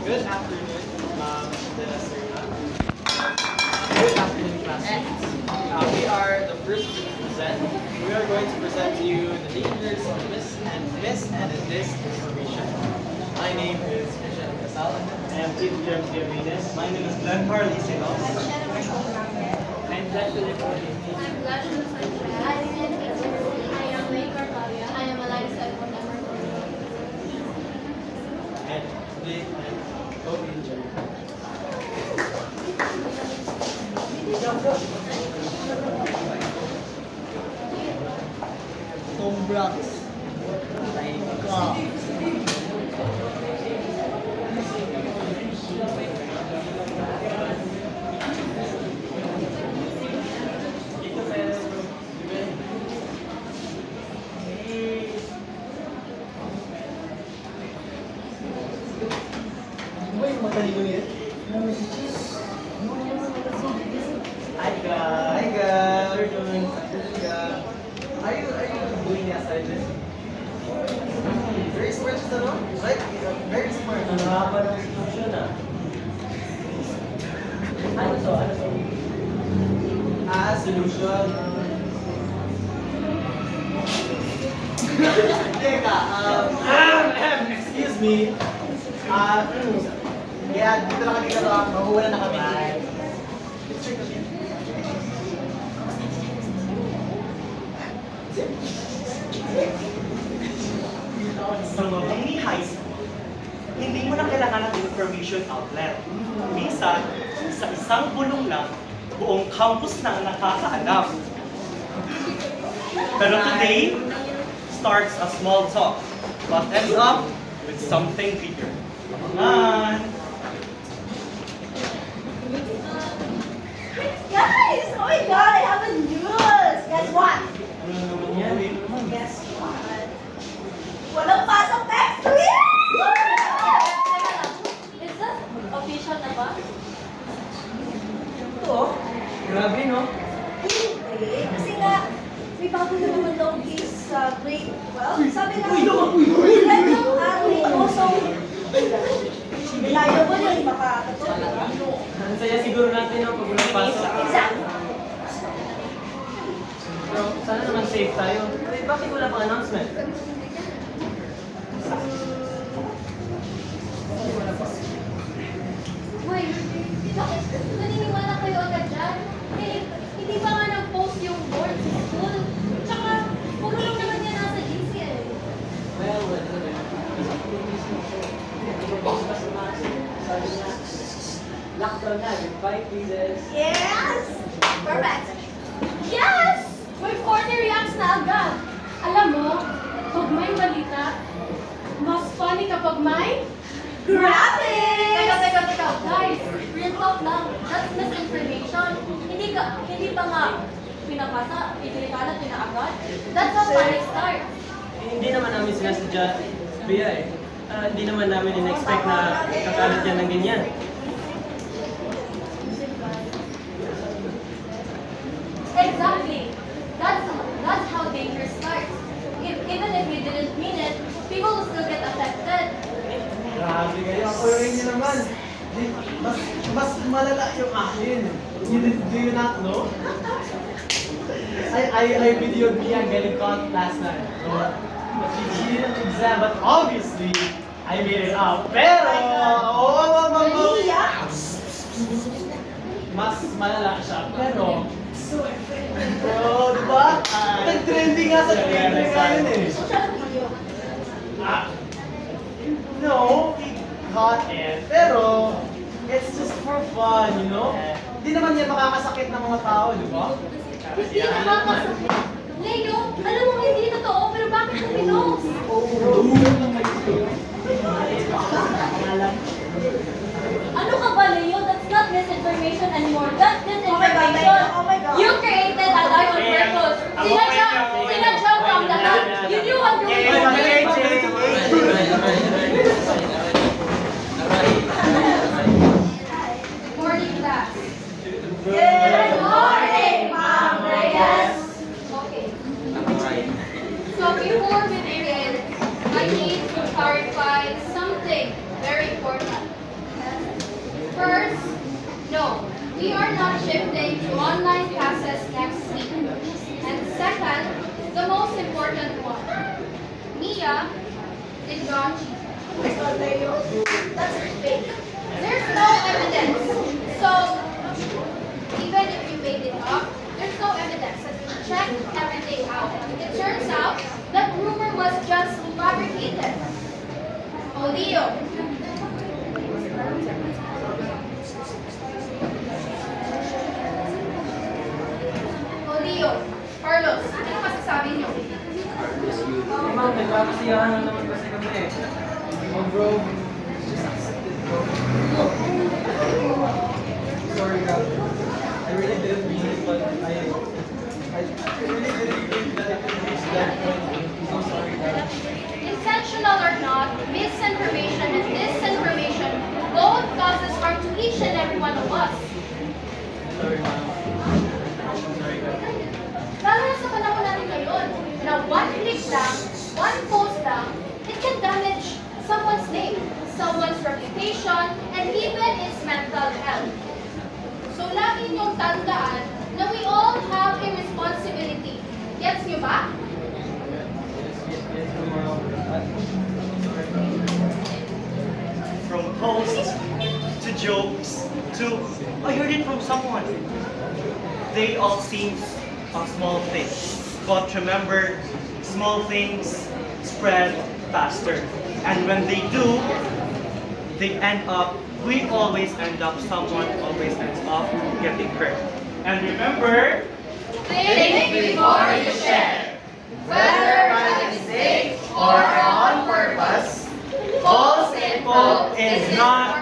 Good afternoon, Good afternoon, classmates. We are the first to present. We are going to present to you the dangers of mis and disinformation. My name is Christian Casal. I am Chief James Gavides. My name is Glenn Carly Sinos. I'm glad to report you. I'm glad to I am May Carvalho. I am Eliza Montemor. And today I'm co-injured. Tom Brax. Hi guys. How are you doing? Are you doing the assignment? Very smart siya, no? Right? Very smart. Ang haba ng instruction ah. Ano to? Solution. Teka, excuse me. Yeah, dito na kami gano'n. Mahuwala na kami. Sa Mabini High School, hindi mo na kailangan ng information outlet. Minsan, sa isang bulong lang, buong campus na ang nakakaalam. Pero today, starts a small talk, but ends up with something bigger. Abangan! Guys! Oh my god, I have a news! Guess what? Ano naman yan? Guess what? Walang pasok next week! Is that official na ba? Ito? Grabe, no? Hindi. Kasi nga, may bago na naman daw case sa grade 12. Sabi nga, grade also reliable yun, makakatulog. Ang saya siguro natin no, pag walang pasok. Exactly. Pero sana naman safe tayo. Eh, bakit wala pang announcement? Wait, bakit naniniwala kayo agad dyan? Eh, hindi pa nga nag-post yung board sa school. Tsaka, puro lang naman yan nasa GC eh. Well, lockdown na, with 5 pieces. Yes! Perfect! Yes! May 40 reacts na agad. Alam mo, pag may balita, mas funny kapag may... Graphics! Teka. Guys, real talk lang. That's misinformation. Hindi pa nga pinapasa, pinilikalat, pinaagad. That's how panic starts. Hindi naman namin sinasadya, Bea eh. Hindi naman namin in-expect na kakalat yan ng ganyan. Exactly. That's how danger starts. Even if you didn't mean it, people will still get affected. Grabe kayo, ako rin nyo naman. Mas malala yung akin. Do you not know? I videoed me and getting caught last night. She didn't exam, but obviously, I made it out. Pero, mas malala siya. Pero, bro, diba? Nag-trending nga sa Twitter ngayon eh. Social media. No, we caught it. Pero, it's just for fun, you know? Hindi naman yan makakasakit ng mga tao, di ba? Hindi nakakasakit. Leo, alam mo hindi totoo, pero bakit mo pinost? Ano ka ba, Leo? That's not misinformation anymore. That's disinformation. Oh my God. You created a lie on purpose. Sinadya mo ang lahat. You knew what you were doing. Morning class. Good morning, Ma'am Reyes! Okay. So before we begin, I need to clarify something shifting to online classes next week. And second, the most important one, Mia did not cheat. That's fake. There's no evidence. So, even if you made it up, there's no evidence. We checked everything out. It turns out that rumor was just fabricated. Oh, Leo. Oh, Leo. Carlos, ano masasabi niyo? Ma'am, nagkakasiyahan na naman kasi kami eh. Oh bro, just accept it bro. Sorry God. I really didn't mean it, but I really didn't think that it would reach that point. I'm so sorry God. Intentional or not, misinformation and disinformation both causes harm to each and every one of us. Sorry ma'am. Sorry God. Lalo na sa panahon natin ngayon, na one click lang, one post lang, it can damage someone's name, someone's reputation, and even its mental health. So lagi niyong tandaan na we all have a responsibility. Gets niyo ba? Yes ma'am. Sorry ma'am. From posts to jokes to, I heard it from someone. They all seem small things. But remember, small things spread faster. And when they do, we always end up, someone always ends up getting hurt. And remember, Think before you share. Whether by mistake or on purpose, false info is not